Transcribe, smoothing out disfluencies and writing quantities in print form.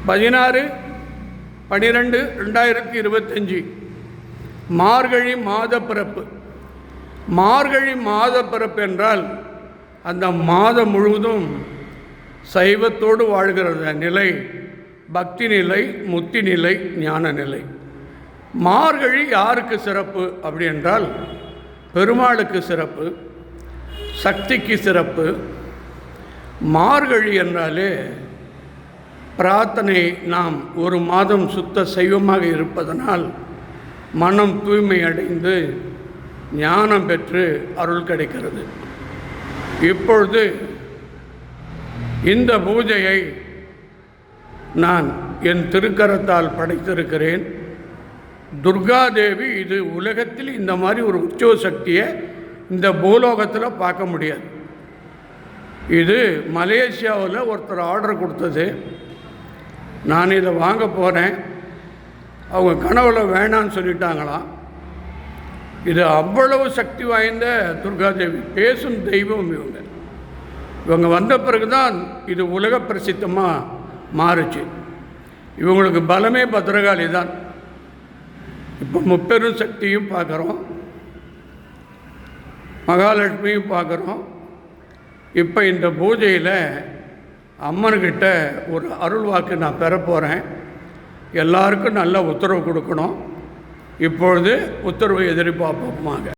16/12/2025 மார்கழி மாத பிறப்பு. மார்கழி மாத பிறப்பு என்றால் அந்த மாதம் முழுவதும் சைவத்தோடு வாழ்கிற நிலை பக்தி நிலை, முத்தி நிலை, ஞான நிலை. மார்கழி யாருக்கு சிறப்பு அப்படி என்றால் பெருமாளுக்கு சிறப்பு, சக்திக்கு சிறப்பு. மார்கழி என்றாலே பிரார்த்தனை, நாம் ஒரு மாதம் சுத்த சைவமாக இருப்பதனால் மனம் தூய்மை அடைந்து ஞானம் பெற்று அருள் கிடைக்கிறது. இப்பொழுது இந்த பூஜையை நான் என் திருக்கரத்தால் படைத்திருக்கிறேன். துர்காதேவி, இது உலகத்தில் இந்த மாதிரி ஒரு உற்சவ சக்தியை இந்த பூலோகத்தில் பார்க்க முடியாது. இது மலேசியாவில் ஒருத்தர் ஆர்டர் கொடுத்தது. நான் இதை வாங்க போகிறேன், அவங்க கனவுல வேணான்னு சொல்லிட்டாங்களாம். இது அவ்வளவு சக்தி வாய்ந்த துர்காதேவி, பேசும் தெய்வம் இவங்க வந்த பிறகுதான் இது உலக பிரசித்தமாக மாறுச்சு. இவங்களுக்கு பலமே பத்ரகாளி தான். இப்போ முப்பெரும் சக்தியும் பார்க்குறோம், மகாலட்சுமியும் பார்க்குறோம். இப்போ இந்த பூஜையில் அம்மன்கிட்ட ஒரு அருள் வாக்கு நான் பெற போகிறேன். எல்லாருக்கும் நல்ல உத்தரவு கொடுக்கணும். இப்பொழுது உத்தரவை எதிர்பார்ப்போமாக.